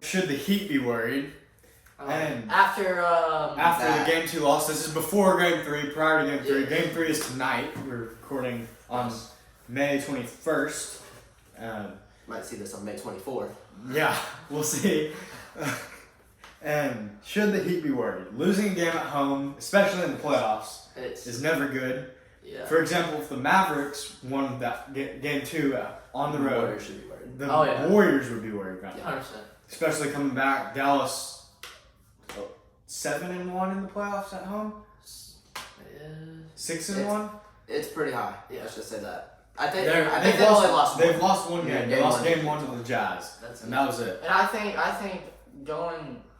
Should the Heat be worried? And after the Game 2 loss, this is before Game 3, prior to Game 3. Yes. Game 3 is tonight. We're recording on May 21st. Might see this on May 24th. Yeah, we'll see. And should the Heat be worried? Losing a game at home, especially in the playoffs, is never good. Yeah. For example, if the Mavericks won that Game 2 on the road, Warriors should be worried. the Warriors would be worried about it. 100%. Especially coming back, Dallas 7-1 in the playoffs at home. 6-1. It's pretty high. Yeah. Let's just say that. I think they've only lost one. They've lost one game. Yeah, they lost game game 1 to the Jazz, and that was it. And I think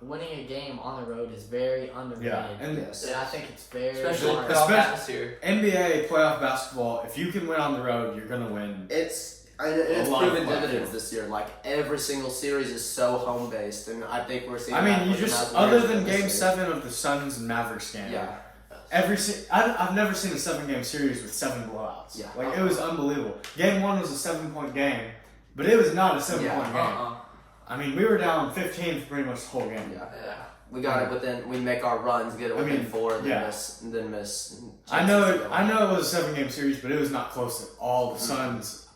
winning a game on the road is very underrated. Yeah, and I think it's very especially hard. playoff atmosphere. NBA playoff basketball. If you can win on the road, you're gonna win. It's proven dividends this year. Like every single series is so home based, and I think we're seeing. I mean, you with the just Mavericks other than this Game year. 7 of the Suns and Mavericks game. Yeah. I've never seen a 7-game series with 7 blowouts. Yeah. Like it was unbelievable. Game 1 was a 7-point game, but it was not a 7-point game. I mean, we were down 15 for pretty much the whole game. Yeah. We got it, but then we make our runs, get it within 4, and then miss. I know it was a 7-game series, but it was not close at all. The Suns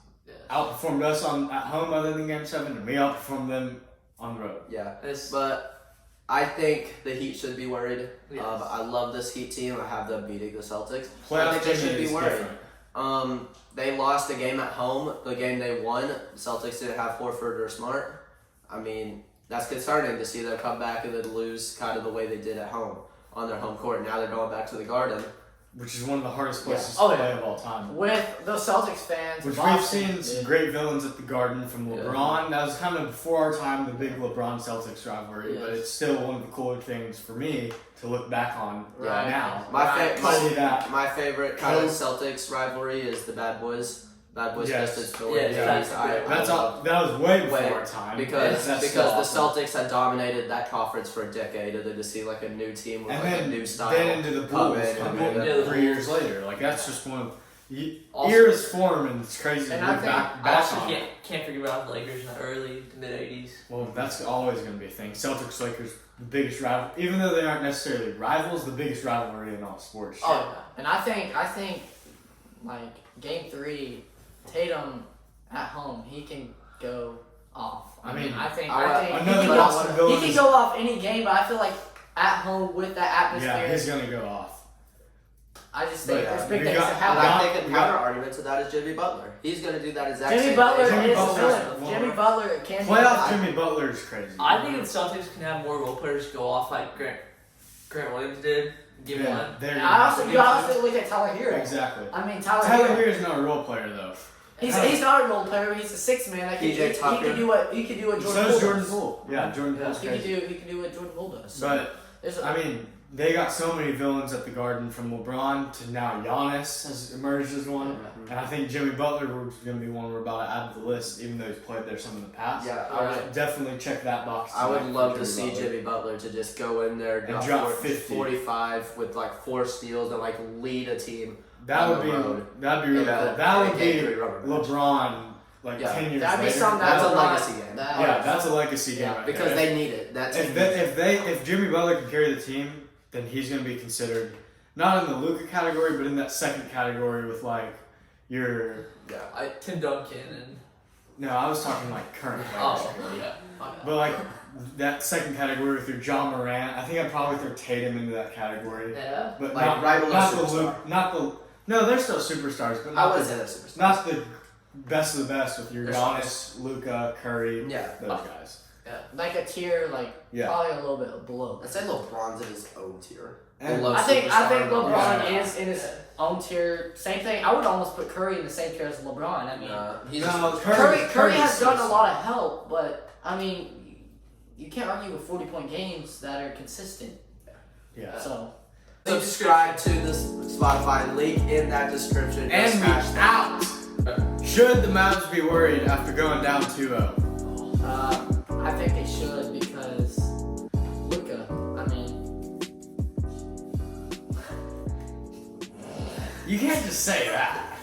outperformed us at home other than Game 7, and we outperformed them on the road. Yeah, but I think the Heat should be worried. Yes. I love this Heat team. I have them beating the Celtics. Playoff I think they should team be is worried. different. They lost a game at home. The game they won, Celtics didn't have Horford or Smart. I mean, that's concerning to see them come back and then lose kind of the way they did at home on their home court. Now they're going back to the Garden. Which is one of the hardest places Oh, to yeah. play of all time. With the Celtics fans, Which Boston, we've seen some great villains at the Garden from Yeah. LeBron. That was kind of before our time, the big LeBron-Celtics rivalry, but Yes. it's still one of the cooler things for me to look back on Right. now. My favorite kind of Celtics rivalry is the Bad Boys. Bad Boys Yes. Pistons. Yeah, That was way before our time. Because That's the so awesome. Celtics had dominated that conference for a decade, and then to see like a new team with And like then, a new style. then into the Bulls come in. 3 years later. Like that's just one of eras form, and it's crazy to And look I think- back I also on. can't forget about the Lakers in the early to mid '80s. Well, that's always going to be a thing. Celtics Lakers, the biggest rival, even though they aren't necessarily rivals, the biggest rivalry in all sports. Oh, yeah. And I think like Game 3, Tatum at home, he can go off. I think he can go off any game, but I feel like at home with that atmosphere. Yeah, he's going to go off. I just think But, there's big we things got- to And happen. I think a counter argument to that is Jimmy Butler. He's going to do that exact Jimmy same Butler thing. is Butler's good. one. Jimmy Butler can Playoff Jimmy Butler is crazy. I think the Celtics can have more role players go off like Grant Williams did. Game one. And you also look at Tyler Hero. Exactly. I mean, Tyler Tyler Hero. Hero is not a role player though. He's not a role player. He's a sixth man. That PJ he Tucker. can do what Jordan So Poole is Jordan does. Poole. Yeah, Jordan Poole's He can crazy. do what Jordan Poole does. So But there's I mean, they got so many villains at the Garden, from LeBron to now Giannis has emerged as one, and I think Jimmy Butler is going to be one we're about to add to the list, even though he's played there some in the past. Yeah, I would Definitely check that box. I would tonight love for to see Butler. Jimmy Butler to just go in there And drop 40, 50. 45 with like 4 steals and like lead a team. That would on be the road. that'd be really Yeah, cool. That would be game 3 rubber match. LeBron like 10 years that'd be later. something That's a LeBron- legacy game. That's a legacy game. Right Because there. they need it. That team If Jimmy Butler can carry the team, then he's going to be considered not in the Luka category, but in that second category with like your. Tim Duncan and. No, I was talking like current players. Yeah. But like that second category with your John Morant, I think I'd probably throw Tatum into that category. Yeah. But Like, not, right below not the superstar. Luke, not the. No, they're still superstars, but I not would the, say that's superstar. not the best of the best with your They're Giannis, Luka, Curry, Yeah. those guys. Yeah, like a tier, like Yeah. probably a little bit below. I'd say LeBron's in his own tier. And Below I think superstar. LeBron Yeah. is in his own tier. Same thing. I would almost put Curry in the same tier as LeBron. I mean, He's No, Curry has done a is- lot of help, but I mean, you can't argue with 40-point games that are consistent. Yeah. So subscribe to this Spotify link in that description. And Just we smash that. out. Should the Mavs be worried after going down 2-0? I think they should because Luka. I mean, You can't just say that.